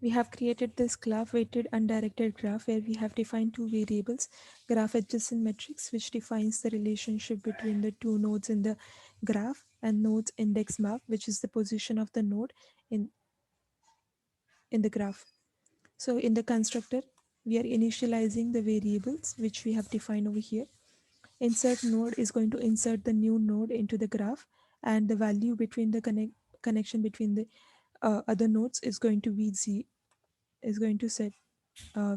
We have created this graph weighted undirected graph where we have defined two variables, graph adjacent matrix, which defines the relationship between the two nodes in the graph, and nodes index map, which is the position of the node in, in the graph. So in the constructor, we are initializing the variables which we have defined over here. Insert node is going to insert the new node into the graph, and the value between the connection between the other nodes is going to be z is going to set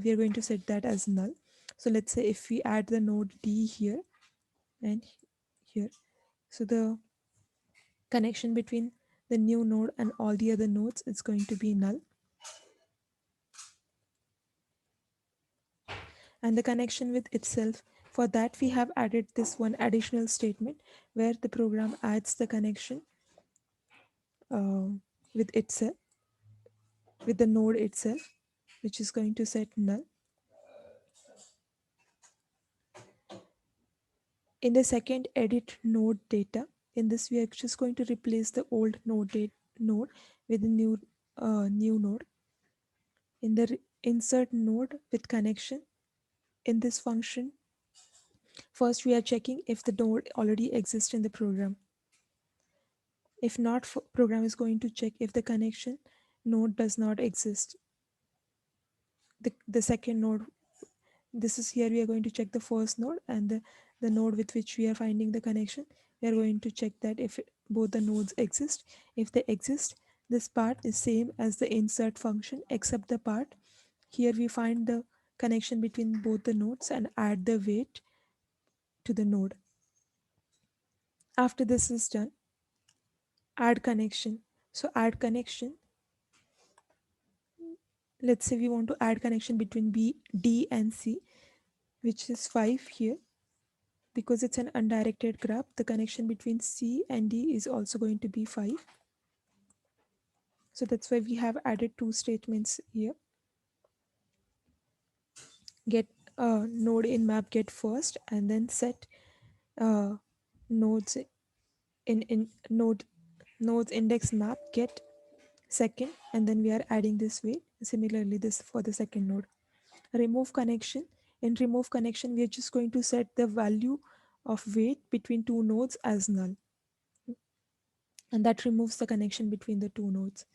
we are going to set that as null. So let's say if we add the node d here and here, so the connection between the new node and all the other nodes is going to be null, and the connection with itself, for that we have added this one additional statement where the program adds the connection uh, with itself, with the node itself, which is going to set null. In the second edit node data, in this we are just going to replace the old node with a new node. In the insert node with connection, in this function, first we are checking if the node already exists in the program. If not, program is going to check if the connection node does not exist. The second node, this is here we are going to check the first node, and the node with which we are finding the connection, we are going to check that if both the nodes exist. If they exist, this part is same as the insert function except the part here we find the connection between both the nodes and add the weight to the node. After this is done, add connection. So add connection, let's say we want to add connection between b d and c, which is 5 here. Because it's an undirected graph, the connection between C and D is also going to be 5. So that's why we have added two statements here. Get node in map get first, and then set uh, nodes in nodes index map get second, and then we are adding this way. Similarly, this for the second node. Remove connection. In remove connection, we are just going to set the value of weight between two nodes as null, and that removes the connection between the two nodes.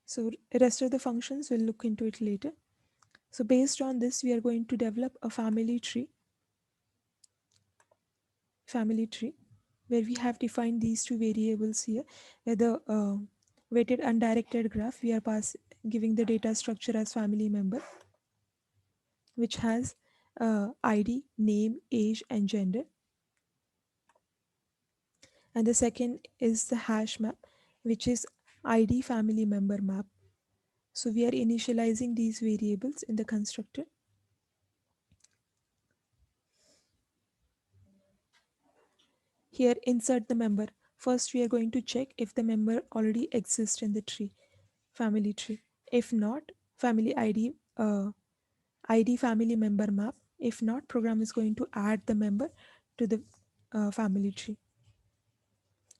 So rest of the functions we'll look into it later. So based on this, we are going to develop a family tree where we have defined these two variables here. Where the weighted undirected graph, we are giving the data structure as family member, which has ID, name, age, and gender. And the second is the hash map, which is ID family member map. So we are initializing these variables in the constructor. Here, insert the member. First, we are going to check if the member already exists in the family tree. If not, family ID family member map. If not, program is going to add the member to the family tree.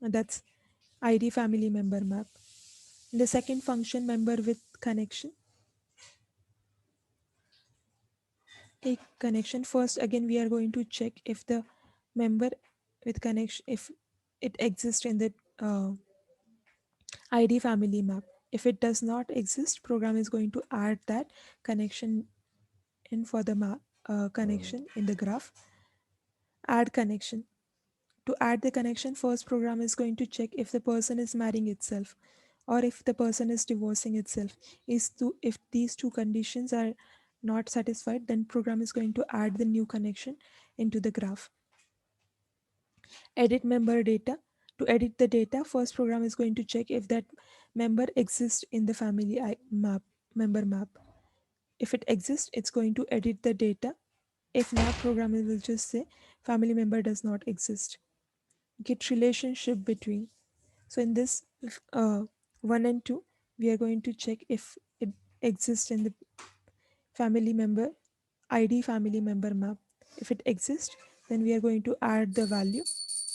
And that's ID family member map. The second function, member with connection. A connection. First, again, we are going to check if the member with connection, if it exists in the ID family map. If it does not exist, program is going to add that connection in for the map connection in the graph. Add connection. To add the connection, first program is going to check if the person is marrying itself or if the person is divorcing itself. If these two conditions are not satisfied, then program is going to add the new connection into the graph. Edit member data. To edit the data, first program is going to check if that member exists in the family map member map. If it exists, it's going to edit the data. If not, program will just say family member does not exist. Get relationship between. So in this 1 and 2, we are going to check if it exists in the family member ID family member map. If it exists, then we are going to add the value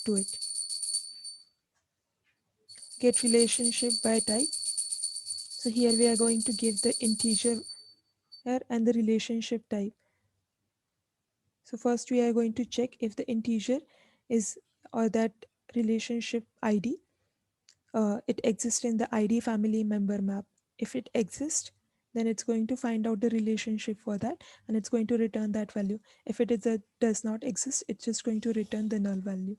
to it. Get relationship by type. So here we are going to give the integer and the relationship type. So first we are going to check if the integer is or that relationship ID it exists in the ID family member map. If it exists, then it's going to find out the relationship for that and it's going to return that value. If it is a, does not exist, it's just going to return the null value.